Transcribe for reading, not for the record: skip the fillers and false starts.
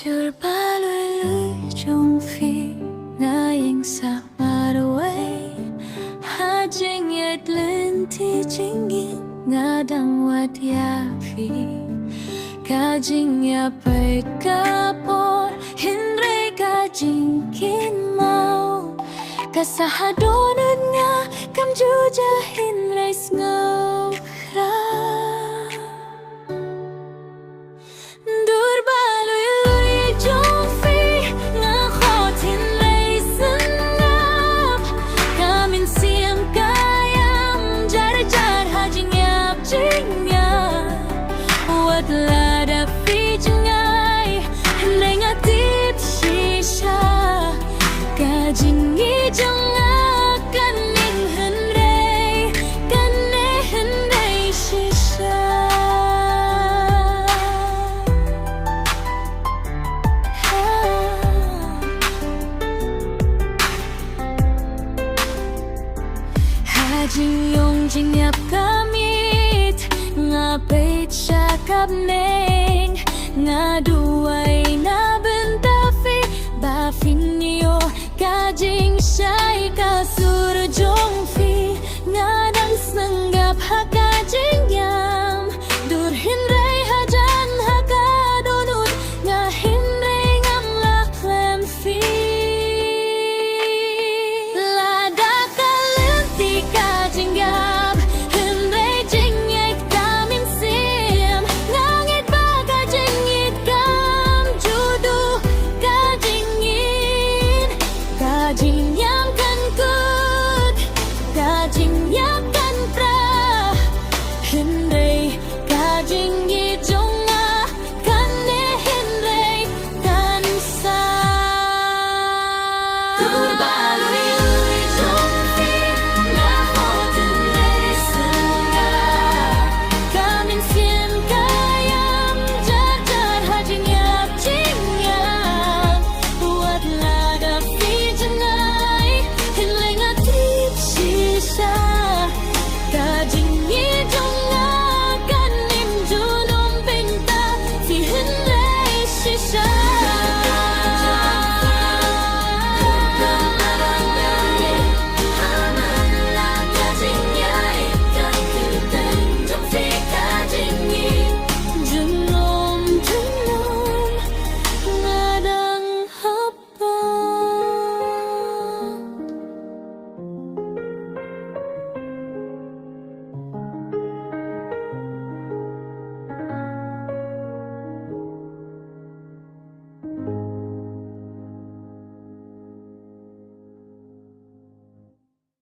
Chur ba lui lui trong phi na ying sa ma away ha jing yet lên thi chính in nga dang wat ya phi ka jing ya pai ka por hinre ka jing kin mau ka sa hadonan nga kam ju ja hinre ngau ra Jing yong jing yap kamit nga peit siya kapneng nga duwa